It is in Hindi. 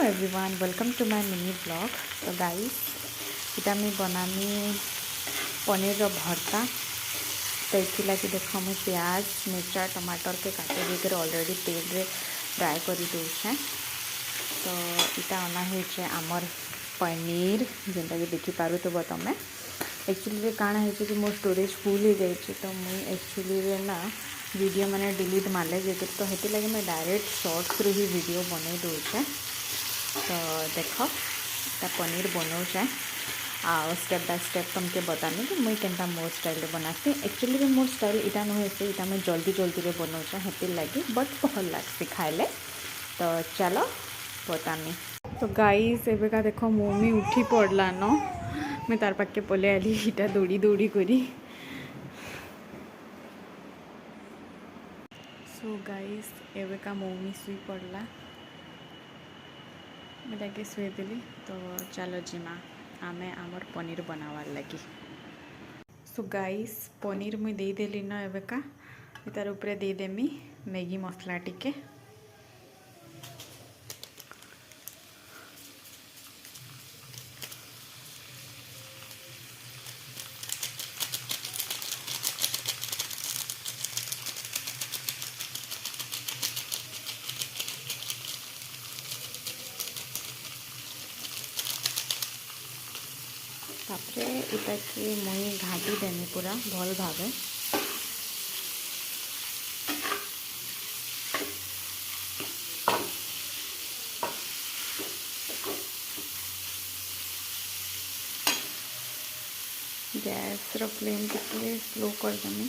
Everyone, welcome to my mini blog. तो गाइस इटा मैं बनामी पनीर रो भर्ता। तो ये देख मुझे प्याज मिर्चा टमाटर के काटे देकर ऑलरेडी तेल रे फ्राए कर दूचे। तो इटा अना होचे आमर पनीर जेनटा कि देखि पारुथबो तमे। एक्चुअली काଣା है कि मो स्टोरेज फुल हो जाए तो मुझे एक्चुअली ना वीडियो मैंने डिलीट मारे जे तो हेती लगे मैं डायरेक्ट शॉर्ट्स रू ही वीडियो बने दूचे। तो देख पनीर बनाऊे आ स्टेप बाय स्टेप तुमके बतानी कि मुई केनता मोर स्टाइल बनाती। एक्चुअली भी मोर स्टाइल इटा नुहे से इटा मैं जल्दी जल्दी बनाऊे हेती लगे बट भल लगसी खाइले। तो चलो बतानी। तो गाइस एबे का देखो मम्मी उठी पड़ला न, मैं तार पाखे पले आली इटा दौड़ी दौड़ी करी। सो गाइस एबे का मम्मी सुई पड़ला, मैं ताके शुई देली। तो चलो जिमा आमे आमर पनीर बनावार लगी। सो गाइस पनीर मुई दे देली न एबे का तार ऊपर दे देमी मैगी मसला टिके। तापरे इटा के मुई घाटी देमी पूरा भल भावे। गैस रो फ्लेम टिके स्लो कर देमी।